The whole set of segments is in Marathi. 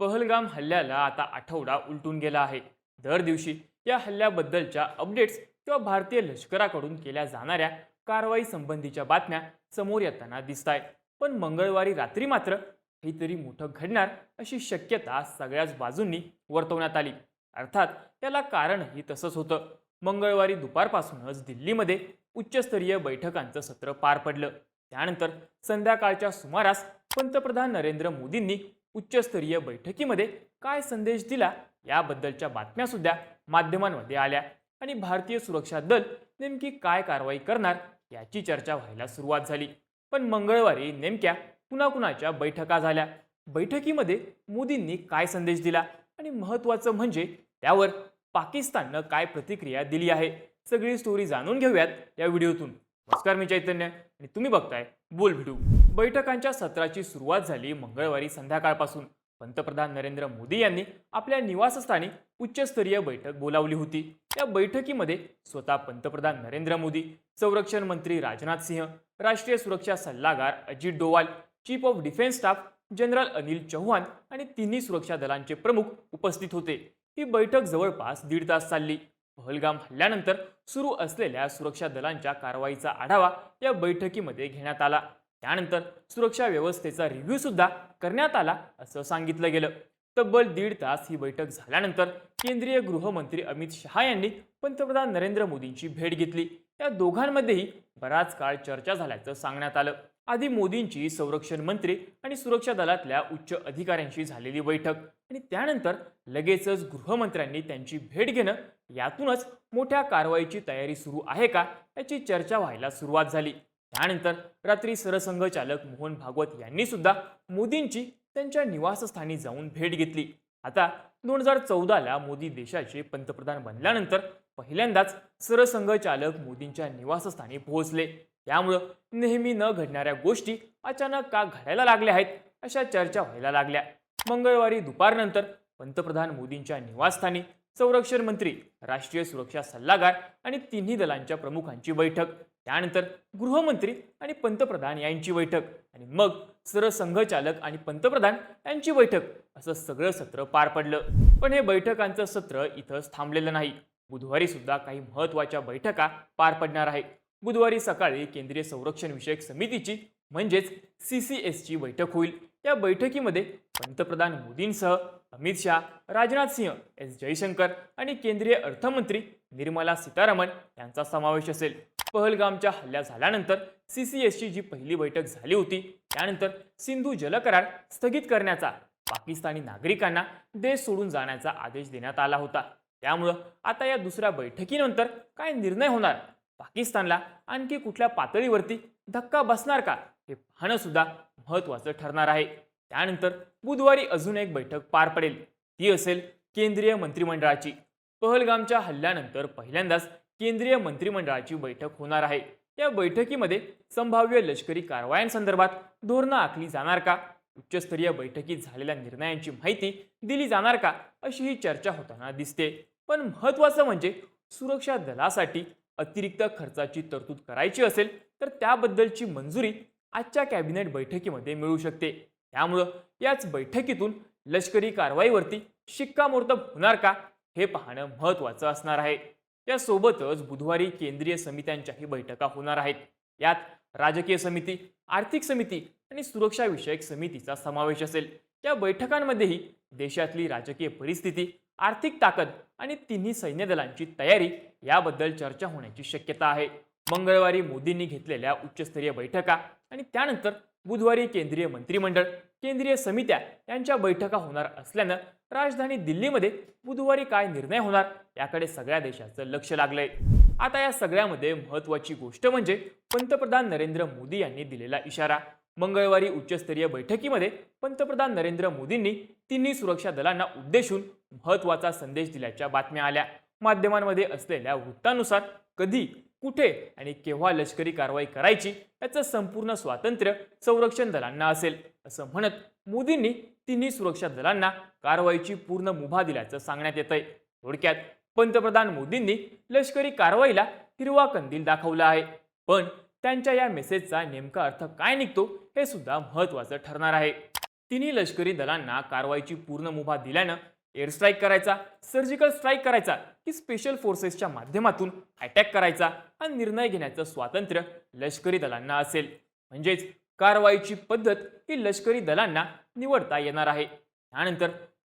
पहलगाम हल्ल्याला आता आठवडा उलटून गेला आहे। दर दिवशी या हल्ल्याबद्दलच्या अपडेट्स किंवा भारतीय लष्कराकडून केल्या जाणाऱ्या कारवाई संबंधीच्या बातम्या समोर येताना दिसत आहेत। पण मंगळवारी रात्री मात्र काहीतरी मोठं घडणार अशी शक्यता सगळ्याच बाजूंनी वर्तवण्यात आली। अर्थात याला कारणही तसंच होतं। मंगळवारी दुपारपासूनच दिल्लीमध्ये उच्चस्तरीय बैठकांचं सत्र पार पडलं। त्यानंतर संध्याकाळच्या सुमारास पंतप्रधान नरेंद्र मोदींनी उच्चस्तरीय बैठकीमध्ये काय संदेश दिला याबद्दलच्या बातम्या सुद्धा माध्यमांमध्ये आल्या आणि भारतीय सुरक्षा दल नेमकी काय कारवाई करणार याची चर्चा व्हायला सुरुवात झाली। पण मंगळवारी नेमक्या कुणाकुणाच्या बैठका झाल्या, बैठकीमध्ये मोदींनी काय संदेश दिला आणि महत्त्वाचं म्हणजे त्यावर पाकिस्ताननं काय प्रतिक्रिया दिली आहे, सगळी स्टोरी जाणून घेऊयात या व्हिडिओतून। नमस्कार, मी चैतन्य आणि तुम्ही बघताय बोल व्हिडिओ। बैठकांच्या सत्राची सुरुवात झाली मंगळवारी संध्याकाळपासून। पंतप्रधान नरेंद्र मोदी यांनी आपल्या निवासस्थानी उच्चस्तरीय बैठक बोलावली होती। या बैठकीमध्ये स्वतः पंतप्रधान नरेंद्र मोदी, संरक्षण मंत्री राजनाथ सिंह, राष्ट्रीय सुरक्षा सल्लागार Ajit Doval, chief of defence staff general Anil Chauhan आणि तिन्ही सुरक्षा दलांचे प्रमुख उपस्थित होते। ही बैठक जवळपास 1.5 तास चालली। पहलगाम हल्ल्यानंतर सुरू असलेल्या सुरक्षा दलांच्या कारवाईचा आढावा या बैठकीमध्ये घेण्यात आला। त्यानंतर सुरक्षा व्यवस्थेचा रिव्ह्यू सुद्धा करण्यात आला असं सांगितलं गेलं। तब्बल 1.5 तास ही बैठक झाल्यानंतर केंद्रीय गृहमंत्री अमित शहा यांनी पंतप्रधान नरेंद्र मोदींची भेट घेतली। या दोघांमध्येही बराच काळ चर्चा झाल्याचं सांगण्यात आलं। आधी मोदींची संरक्षण मंत्री आणि सुरक्षा दलातल्या उच्च अधिकाऱ्यांशी झालेली बैठक आणि त्यानंतर लगेचच गृहमंत्र्यांनी त्यांची भेट घेणं, यातूनच मोठ्या कारवाईची तयारी सुरू आहे का याची चर्चा व्हायला सुरुवात झाली। त्यानंतर रात्री सरसंघचालक मोहन भागवत यांनी सुद्धा मोदींची त्यांच्या निवासस्थानी जाऊन भेट घेतली। आता 2014ला मोदी देशाचे पंतप्रधान बनल्यानंतर पहिल्यांदाच सरसंघचालक मोदींच्या निवासस्थानी पोहोचले। त्यामुळे नेहमी न घडणाऱ्या गोष्टी अचानक का घडायला लागल्या आहेत अशा चर्चा व्हायला लागल्या। मंगळवारी दुपारनंतर पंतप्रधान मोदींच्या निवासस्थानी संरक्षण मंत्री, राष्ट्रीय सुरक्षा सल्लागार आणि तिन्ही दलांच्या प्रमुखांची बैठक, त्यानंतर गृहमंत्री आणि पंतप्रधान यांची बैठक आणि मग सरसंघचालक आणि पंतप्रधान यांची बैठक, असं सगळं सत्र पार पडलं। पण हे बैठकांचं सत्र इथंच थांबलेलं नाही। बुधवारी सुद्धा काही महत्त्वाच्या बैठका पार पडणार आहेत। बुधवारी सकाळी केंद्रीय संरक्षण विषयक समितीची म्हणजेच CCSची बैठक होईल। या बैठकीमध्ये पंतप्रधान मोदींसह अमित शहा, राजनाथ सिंह, एस जयशंकर आणि केंद्रीय अर्थमंत्री निर्मला सीतारामन यांचा समावेश असेल। पहलगामच्या हल्ला झाल्यानंतर CCSची जी पहिली बैठक झाली होती, त्यानंतर सिंधू जलकरार स्थगित करण्याचा, पाकिस्तानी नागरिकांना देश सोडून जाण्याचा आदेश देण्यात आला होता। त्यामुळे आता या दुसऱ्या बैठकीनंतर काय निर्णय होणार, पाकिस्तानला आणखी कुठल्या पातळीवरती धक्का बसणार का, हे पाहणं सुद्धा महत्त्वाचं ठरणार आहे। त्यानंतर बुधवारी अजून एक बैठक पार पडेल, ती असेल केंद्रीय मंत्रिमंडळाची। पहलगामच्या हल्ल्यानंतर पहिल्यांदाच केंद्रीय मंत्रिमंडळाची बैठक होणार आहे। या बैठकीमध्ये संभाव्य लष्करी कारवायांसंदर्भात धोरणं आखली जाणार का, उच्चस्तरीय बैठकीत झालेल्या निर्णयांची माहिती दिली जाणार का, अशी ही चर्चा होताना दिसते। पण महत्त्वाचं म्हणजे सुरक्षा दलासाठी अतिरिक्त खर्चाची तरतूद करायची असेल तर त्याबद्दलची मंजुरी आजच्या कॅबिनेट बैठकीमध्ये मिळू शकते। त्यामुळे याच बैठकीतून लष्करी कारवाईवरती शिक्कामोर्तब होणार का, हे पाहणं महत्त्वाचं असणार आहे। यासोबतच बुधवारी केंद्रीय समित्यांच्याही बैठका होणार आहेत। यात राजकीय समिती, आर्थिक समिती आणि सुरक्षा विषयक समितीचा समावेश असेल। या बैठकांमध्येही देशातली राजकीय परिस्थिती, आर्थिक ताकद आणि तिन्ही सैन्य दलांची तयारी याबद्दल चर्चा होण्याची शक्यता आहे। मंगळवारी मोदींनी घेतलेल्या उच्चस्तरीय बैठका आणि त्यानंतर बुधवारी केंद्रीय मंत्रिमंडळ, केंद्रीय समित्या यांच्या बैठका होणार असल्यानं राजधानी दिल्लीमध्ये बुधवारी काय निर्णय होणार याकडे सगळ्या देशाचं लक्ष लागलंय। आता या सगळ्यामध्ये महत्त्वाची गोष्ट म्हणजे पंतप्रधान नरेंद्र मोदी यांनी दिलेला इशारा। मंगळवारी उच्चस्तरीय बैठकीमध्ये पंतप्रधान नरेंद्र मोदींनी तिन्ही सुरक्षा दलांना उद्देशून महत्त्वाचा संदेश दिल्याच्या बातम्या आल्या। माध्यमांमध्ये असलेल्या वृत्तानुसार कधी, कुठे आणि केव्हा लष्करी कारवाई करायची याचं संपूर्ण स्वातंत्र्य संरक्षण दलांना असेल, असं म्हणत मोदींनी तिन्ही सुरक्षा दलांना कारवाईची पूर्ण मुभा दिल्याचं सांगण्यात येतंय। थोडक्यात पंतप्रधान मोदींनी लष्करी कारवाईला हिरवा कंदील दाखवला आहे। पण त्यांच्या या मेसेजचा नेमका अर्थ काय निघतो हे सुद्धा महत्त्वाचं ठरणार आहे। तिन्ही लष्करी दलांना कारवाईची पूर्ण मुभा दिल्यानं एअर स्ट्राईक करायचा, सर्जिकल स्ट्राईक करायचा की स्पेशल फोर्सेसच्या माध्यमातून अटॅक करायचा हा निर्णय घेण्याचं स्वातंत्र्य लष्करी दलांना असेल. म्हणजेच कारवाईची पद्धत ही लष्करी दलांना निवडता येणार आहे. त्यानंतर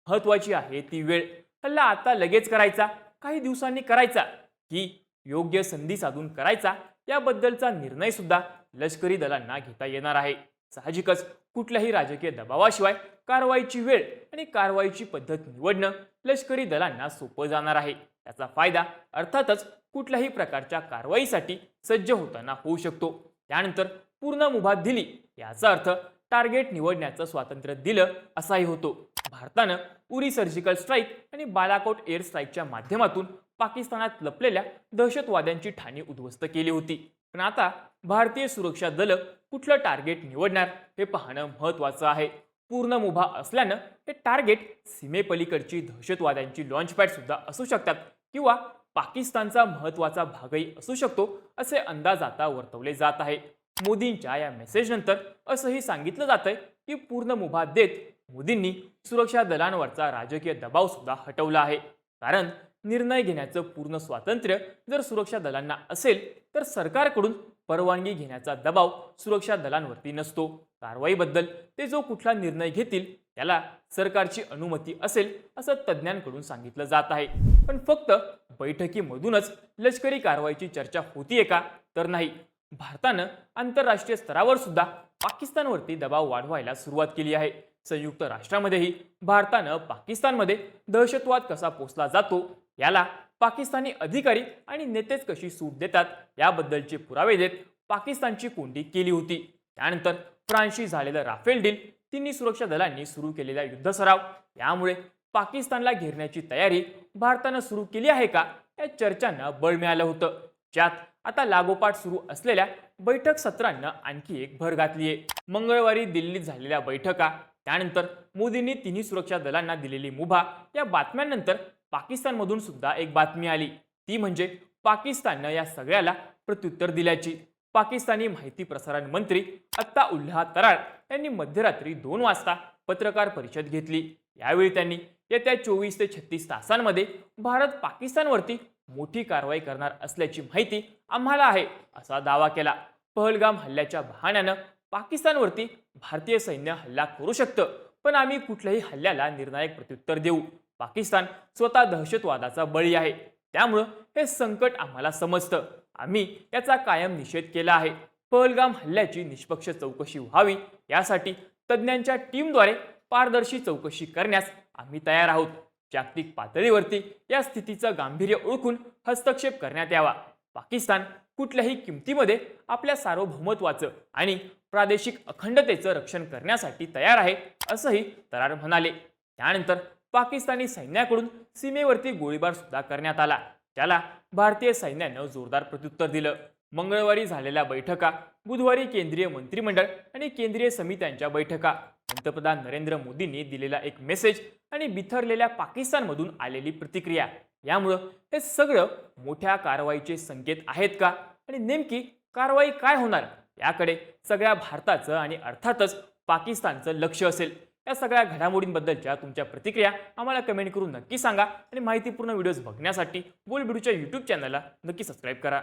महत्वाची आहे ती वेळ. हल्ला आता लगेच करायचा, काही दिवसांनी करायचा की योग्य संधी साधून करायचा याबद्दलचा निर्णय सुद्धा लष्करी दलांना घेता येणार आहे. साहजिकच कुठल्याही राजकीय दबावाशिवाय कारवाईची वेळ आणि कारवाईची पद्धत निवडणं लष्करी दलांना सोपं जाणार आहे. त्याचा फायदा अर्थातच कुठल्याही प्रकारच्या कारवाईसाठी सज्ज होताना होऊ शकतो. त्यानंतर पूर्ण मुभा दिली याचा अर्थ टार्गेट निवडण्याचं स्वातंत्र्य दिलं असाही होतो. भारतानं उरी सर्जिकल स्ट्राईक आणि बालाकोट एअर स्ट्राईकच्या माध्यमातून पाकिस्तानात लपलेल्या दहशतवाद्यांची ठाणी उद्ध्वस्त केली होती. पण आता भारतीय सुरक्षा दलं कुठलं टार्गेट निवडणार हे पाहणं महत्त्वाचं आहे. पूर्ण मुभा असल्यानं हे टार्गेट सीमेपलीकडची दहशतवाद्यांची लॉन्चपॅड सुद्धा असू शकतात किंवा पाकिस्तानचा महत्त्वाचा भागही असू शकतो असे अंदाज आता वर्तवले जात आहे. मोदींच्या या मेसेजनंतर असंही सांगितलं जातंय की पूर्ण मुभा देत मोदींनी सुरक्षा दलांवरचा राजकीय दबाव सुद्धा हटवला आहे. कारण निर्णय घेण्याचं पूर्ण स्वातंत्र्य जर सुरक्षा दलांना असेल तर सरकारकडून परवानगी घेण्याचा दबाव सुरक्षा दलांवरती नसतो. कारवाईबद्दल ते जो कुठला निर्णय घेतील त्याला सरकारची अनुमती असेल असं तज्ज्ञांकडून सांगितलं जात आहे. पण फक्त बैठकीमधूनच लष्करी कारवाईची चर्चा होतीये का? तर नाही. भारतानं आंतरराष्ट्रीय स्तरावर सुद्धा पाकिस्तानवरती दबाव वाढवायला सुरुवात केली आहे. संयुक्त राष्ट्रामध्येही भारतानं पाकिस्तानमध्ये दहशतवाद कसा पोसला जातो याला पाकिस्तानी अधिकारी आणि नेतेच कशी सूट देतात याबद्दलचे पुरावे देत पाकिस्तानची कोंडी केली होती. त्यानंतर फ्रान्सशी झालेलं राफेल डील, तिन्ही सुरक्षा दलांनी सुरू केलेला युद्ध सराव यामुळे पाकिस्तानला घेरण्याची तयारी भारतानं सुरू केली आहे का या चर्चांना बळ मिळालं होतं. ज्यात आता लागोपाठ सुरू असलेल्या बैठक सत्रांना आणखी एक भर घातली आहे. मंगळवारी दिल्लीत झालेल्या बैठका, त्यानंतर मोदींनी तिन्ही सुरक्षा दलांना दिलेली मुभा या बातम्यांनंतर पाकिस्तानमधून सुद्धा एक बातमी आली. ती म्हणजे पाकिस्ताननं या सगळ्याला प्रत्युत्तर दिल्याची. पाकिस्तानी माहिती प्रसारण मंत्री अत्ता उल्लाह तराळ यांनी मध्यरात्री 2 वाजता पत्रकार परिषद घेतली. यावेळी त्यांनी येत्या 24 ते 36 तासांमध्ये भारत पाकिस्तानवरती मोठी कारवाई करणार असल्याची माहिती आम्हाला आहे असा दावा केला. पहलगाम हल्ल्याच्या बहाण्यानं पाकिस्तानवरती भारतीय सैन्य हल्ला करू शकतं, पण आम्ही कुठल्याही हल्ल्याला निर्णायक प्रत्युत्तर देऊ. पाकिस्तान स्वतः दहशतवादाचा बळी आहे, त्यामुळं हे संकट आम्हाला समजतं. आम्ही याचा कायम निषेध केला आहे. पहलगाम हल्ल्याची निष्पक्ष चौकशी व्हावी यासाठी तज्ज्ञांच्या टीमद्वारे पारदर्शी चौकशी करण्यास आम्ही तयार आहोत. जागतिक पातळीवरती या स्थितीचं गांभीर्य ओळखून हस्तक्षेप करण्यात यावा. पाकिस्तान कुठल्याही किमतीमध्ये आपल्या सार्वभौमत्वाचं आणि प्रादेशिक अखंडतेचं रक्षण करण्यासाठी तयार आहे असंही तरार म्हणाले. त्यानंतर पाकिस्तानी सैन्याकडून सीमेवरती गोळीबार सुद्धा करण्यात आला, त्याला भारतीय सैन्यानं जोरदार प्रत्युत्तर दिलं. मंगळवारी झालेल्या बैठका, बुधवारी केंद्रीय मंत्रिमंडळ आणि केंद्रीय समित्यांच्या बैठका, पंतप्रधान नरेंद्र मोदींनी दिलेला एक मेसेज आणि बिथरलेल्या पाकिस्तानमधून आलेली प्रतिक्रिया यामुळं हे सगळं मोठ्या कारवाईचे संकेत आहेत का आणि नेमकी कारवाई काय होणार याकडे सगळ्या भारताचं आणि अर्थातच पाकिस्तानचं लक्ष असेल. या सगळ्या घडामोडींबद्दलच्या तुमच्या प्रतिक्रिया आम्हाला कमेंट करून नक्की सांगा आणि माहितीपूर्ण व्हिडिओज बघण्यासाठी बोलबिडूच्या YouTube चॅनलला नक्की सबस्क्राईब करा.